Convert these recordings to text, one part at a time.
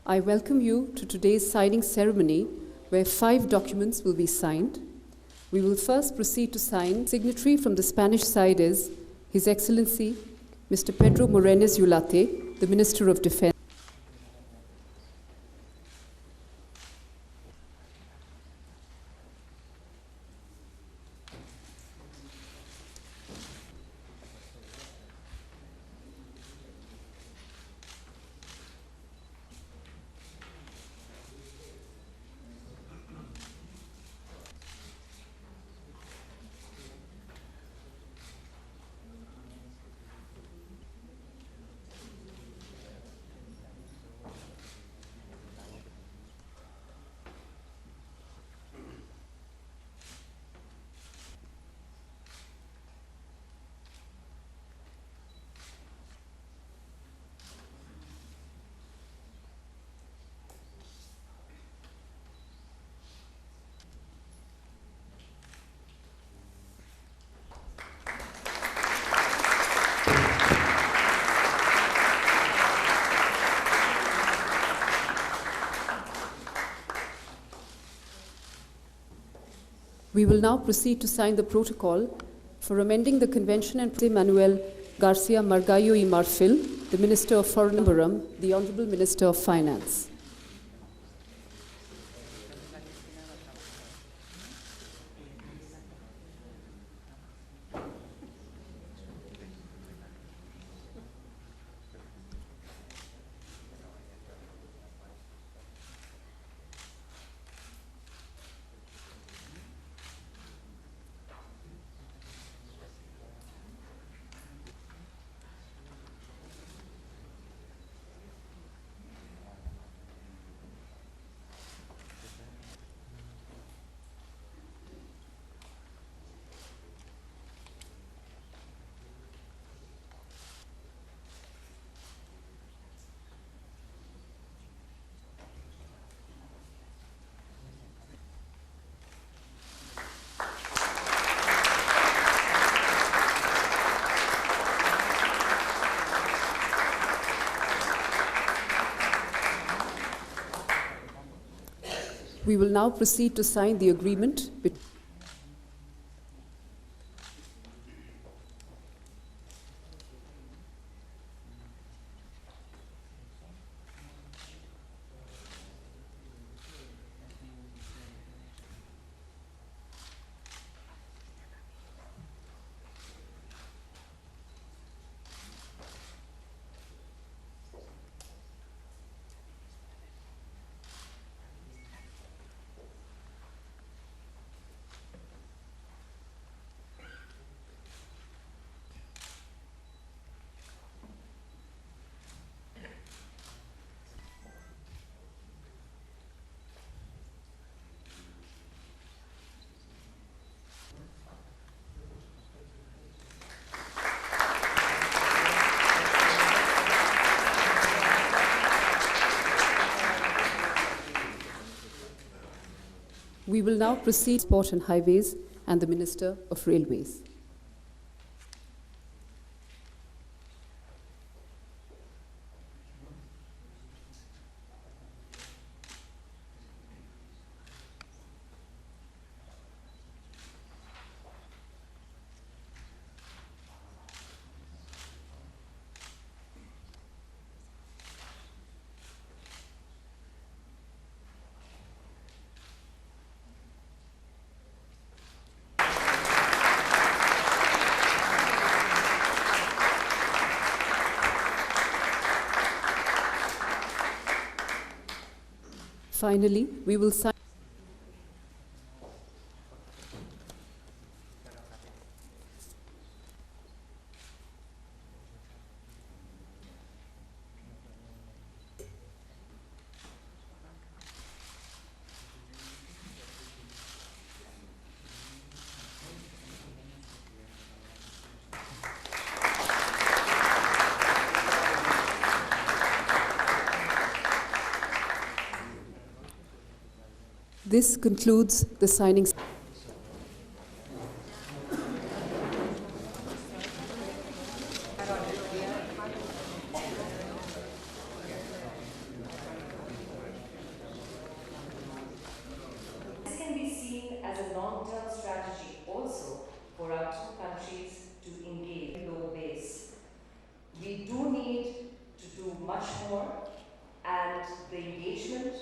I welcome you to today's signing ceremony, where 5 documents will be signed. We will first proceed to sign. Signatory from the Spanish side is His Excellency Mr. Pedro Morenes Ulate, the Minister of Defense. We will now proceed to sign the protocol for amending the convention and Manuel Garcia Margallo y Marfil, the Minister of Foreign Affairs, the Honorable Minister of Finance. We will now proceed to sign the agreement between We will now proceed to Port and Highways and the Minister of Railways. Finally, we will sign This concludes the signing. This can be seen as a long-term strategy also for our two countries to engage in low base. We do need to do much more, and the engagement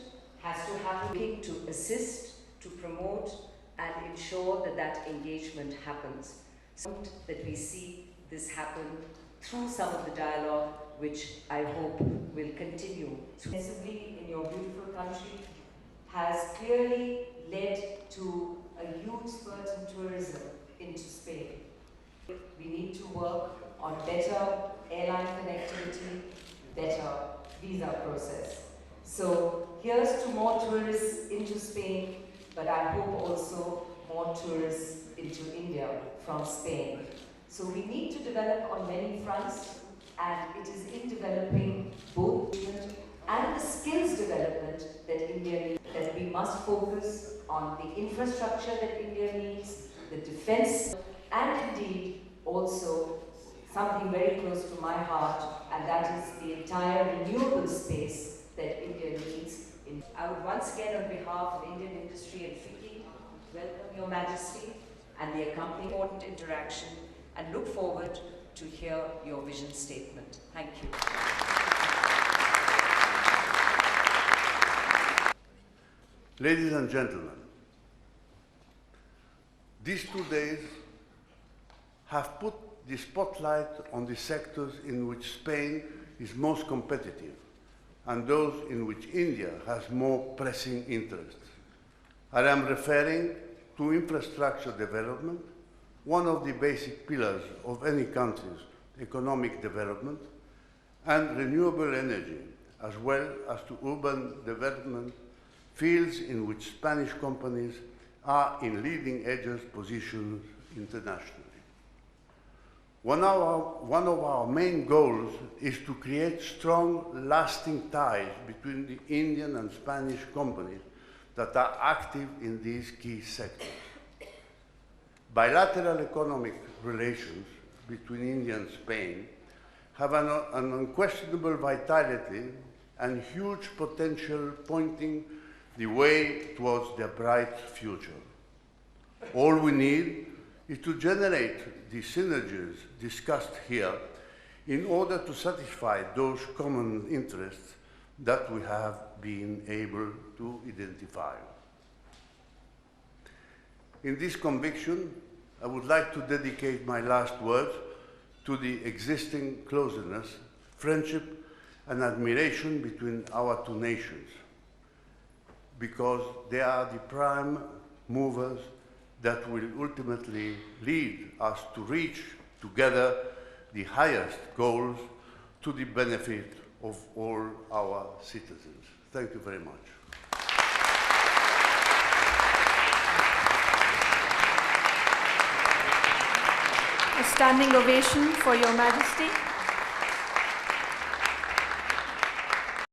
has to happen to assist, to promote, and ensure that that engagement happens. So that we see this happen through some of the dialogue, which I hope will continue. Successively in your beautiful country has clearly led to a huge spurt in tourism into Spain. We need to work on better airline connectivity, better visa process. So here's to more tourists into Spain, but I hope also more tourists into India from Spain. So we need to develop on many fronts, and it is in developing both and the skills development that India needs, that we must focus on the infrastructure that India needs, the defense, and indeed also something very close to my heart, and that is the entire renewable space that India needs. I would once again, on behalf of Indian industry and FICCI, welcome Your Majesty and the accompanying important interaction, and look forward to hear your vision statement. Thank you. Ladies and gentlemen, these 2 days have put the spotlight on the sectors in which Spain is most competitive and those in which India has more pressing interests. I am referring to infrastructure development, one of the basic pillars of any country's economic development, and renewable energy, as well as to urban development, fields in which Spanish companies are in leading edge positions internationally. One of our main goals is to create strong, lasting ties between the Indian and Spanish companies that are active in these key sectors. Bilateral economic relations between India and Spain have an unquestionable vitality and huge potential, pointing the way towards their bright future. All we need is to generate the synergies discussed here in order to satisfy those common interests that we have been able to identify. In this conviction, I would like to dedicate my last words to the existing closeness, friendship, and admiration between our two nations, because they are the prime movers that will ultimately lead us to reach together the highest goals to the benefit of all our citizens. Thank you very much. A standing ovation for Your Majesty.